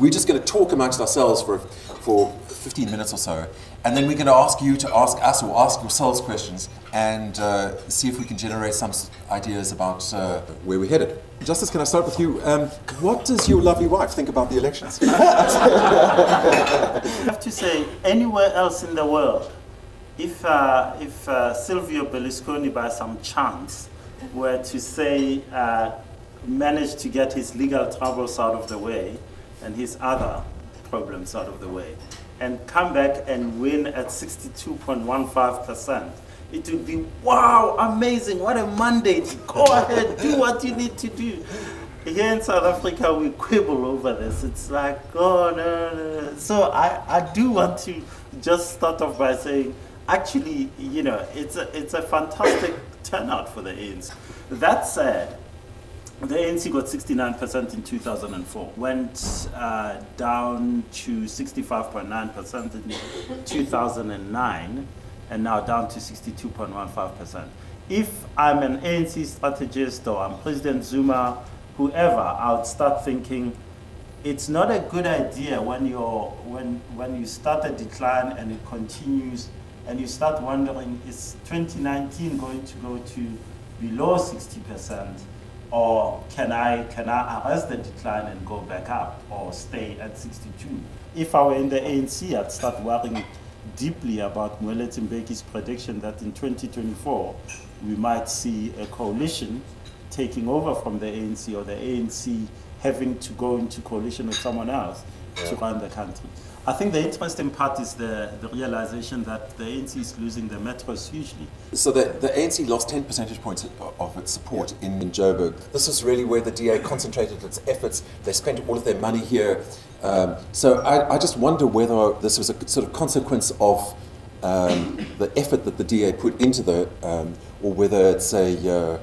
We're just going to talk amongst ourselves for 15 minutes or so, and then we're going to ask you to ask us or ask yourselves questions and see if we can generate some ideas about where we're headed. Justice, can I start with you? What does your lovely wife think about the elections? I have to say, anywhere else in the world, if Silvio Berlusconi by some chance were to say, manage to get his legal troubles out of the way and his other problems out of the way, and come back and win at 62.15%, it would be, wow, amazing, what a mandate, go ahead, do what you need to do. Here in South Africa, we quibble over this. It's like, oh, no. So I do want to just start off by saying, actually, it's a fantastic turnout for the ANC. That said, the ANC got 69% in 2004, went down to 65.9% in 2009, and now down to 62.15%. If I'm an ANC strategist or I'm President Zuma, whoever, I would start thinking it's not a good idea when you start a decline and it continues, and you start wondering, is 2019 going to go to below 60%? Or can I arrest the decline and go back up or stay at 62? If I were in the ANC, I'd start worrying deeply about Moeletsi Mbeki's prediction that in 2024, we might see a coalition taking over from the ANC, or the ANC having to go into coalition with someone else to run the country. I think the interesting part is the realization that the ANC is losing the metros hugely. So the ANC lost 10 percentage points of its support in Joburg. This is really where the DA concentrated its efforts. They spent all of their money here. So I just wonder whether this was a sort of consequence of the effort that the DA put into or whether it's a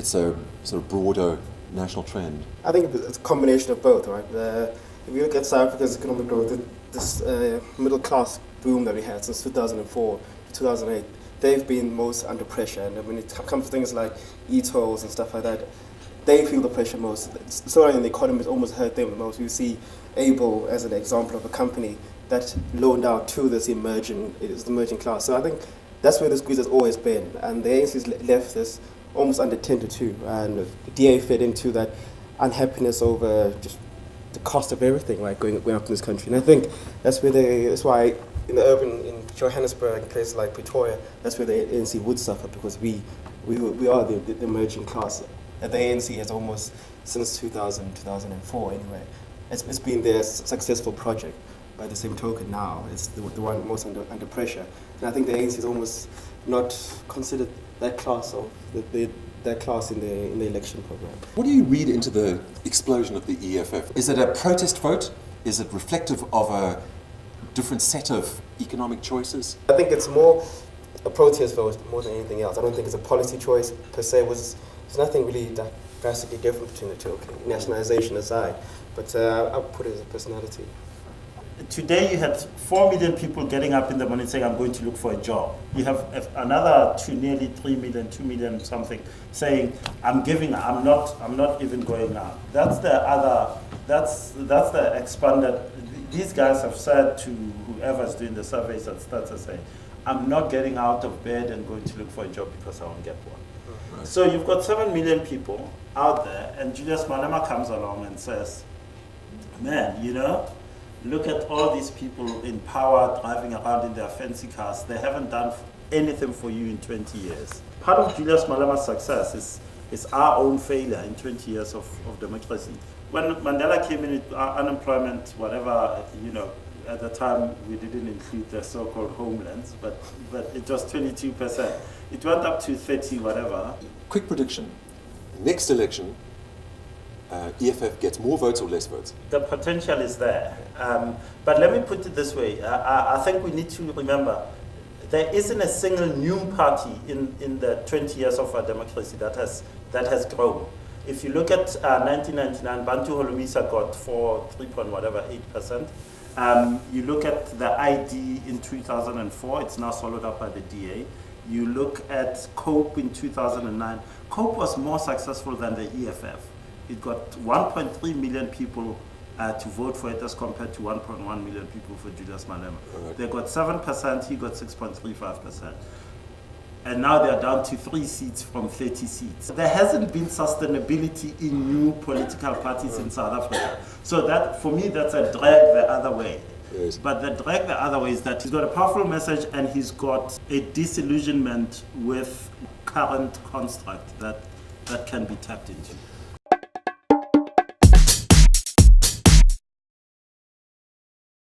sort of broader national trend. I think it's a combination of both, right? If you look at South Africa's economic growth, this middle class boom that we had since 2004 to 2008, they've been most under pressure. And when it comes to things like e-tolls and stuff like that, they feel the pressure most. So in the economy, it's almost hurt them the most. You see Able as an example of a company that loaned out to this emerging class. So I think that's where the squeeze has always been. And the ANC's left this almost under 10-2. And the DA fed into that unhappiness over just the cost of everything, right, going up in this country. And I think that's why in Johannesburg, places like Pretoria, that's where the ANC would suffer, because we are the emerging class. And the ANC has almost, since 2004 anyway, it's been their successful project. By the same token now, it's the one most under pressure. And I think the ANC is almost not considered that class of that class in the election program. What do you read into the explosion of the EFF? Is it a protest vote? Is it reflective of a different set of economic choices? I think it's more a protest vote more than anything else. I don't think it's a policy choice per se. There's nothing really that drastically different between the two, nationalization aside. But I'll put it as a personality. Today you had 4 million people getting up in the morning saying, I'm going to look for a job. You have another nearly 3 million, 2 million something, saying, I'm not even going out. That's the expanded. These guys have said to whoever's doing the surveys that starts to say, I'm not getting out of bed and going to look for a job because I won't get one. Right. So you've got 7 million people out there, and Julius Malema comes along and says, man, look at all these people in power driving around in their fancy cars. They haven't done anything for you in 20 years. Part of Julius Malema's success is our own failure in 20 years of democracy. When Mandela came in, unemployment, whatever, at the time we didn't include the so-called homelands, but it was 22%. It went up to 30, whatever. Quick prediction. Next election, EFF gets more votes or less votes? The potential is there. But let me put it this way. I think we need to remember there isn't a single new party in the 20 years of our democracy that has grown. If you look at 1999, Bantu Holomisa got 3.8%. You look at the ID in 2004, it's now swallowed up by the DA. You look at COPE in 2009. COPE was more successful than the EFF. It got 1.3 million people to vote for it as compared to 1.1 million people for Julius Malema. Right. They got 7%, he got 6.35%. And now they're down to 3 seats from 30 seats. There hasn't been sustainability in new political parties in South Africa. So that, for me, that's a drag the other way. Yes. But the drag the other way is that he's got a powerful message and he's got a disillusionment with current construct that can be tapped into.